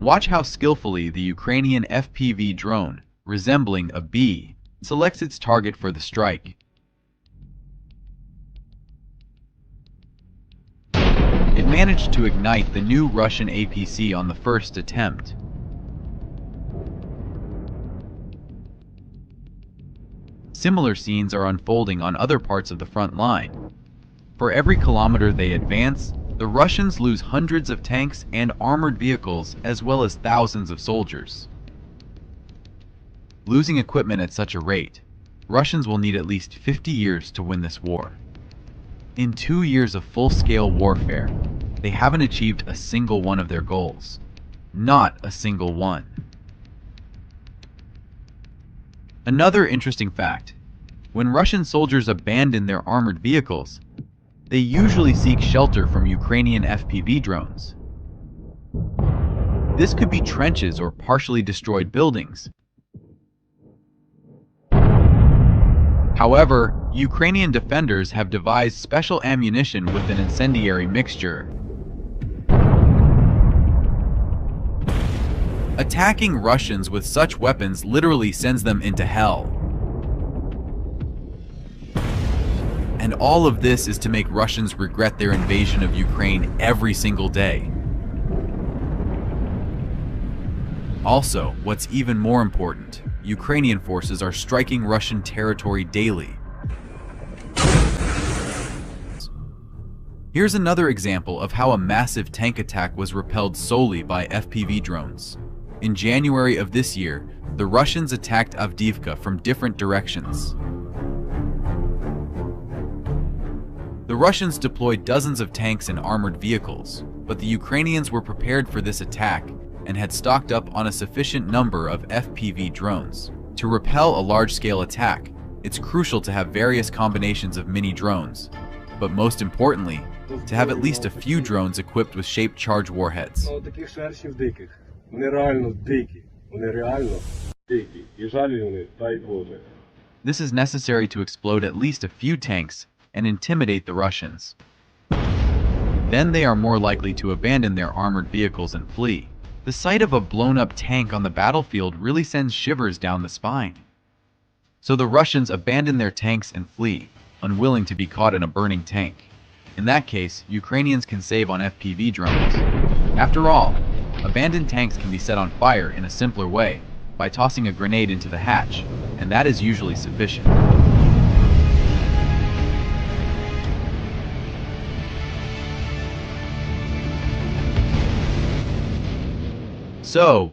Watch how skillfully the Ukrainian FPV drone, resembling a bee, selects its target for the strike. It managed to ignite the new Russian APC on the first attempt. Similar scenes are unfolding on other parts of the front line. For every kilometer they advance, the Russians lose hundreds of tanks and armored vehicles as well as thousands of soldiers. Losing equipment at such a rate, Russians will need at least 50 years to win this war. In 2 years of full-scale warfare, they haven't achieved a single one of their goals. Not a single one. Another interesting fact: when Russian soldiers abandon their armored vehicles, they usually seek shelter from Ukrainian FPV drones. This could be trenches or partially destroyed buildings. However, Ukrainian defenders have devised special ammunition with an incendiary mixture. Attacking Russians with such weapons literally sends them into hell. And all of this is to make Russians regret their invasion of Ukraine every single day. Also, what's even more important, Ukrainian forces are striking Russian territory daily. Here's another example of how a massive tank attack was repelled solely by FPV drones. In January of this year, the Russians attacked Avdiivka from different directions. The Russians deployed dozens of tanks and armored vehicles, but the Ukrainians were prepared for this attack and had stocked up on a sufficient number of FPV drones. To repel a large-scale attack, it's crucial to have various combinations of mini drones, but most importantly, to have at least a few drones equipped with shaped charge warheads. This is necessary to explode at least a few tanks and intimidate the Russians. Then they are more likely to abandon their armored vehicles and flee. The sight of a blown-up tank on the battlefield really sends shivers down the spine. So the Russians abandon their tanks and flee, unwilling to be caught in a burning tank. In that case, Ukrainians can save on FPV drones. After all, abandoned tanks can be set on fire in a simpler way, by tossing a grenade into the hatch, and that is usually sufficient. So,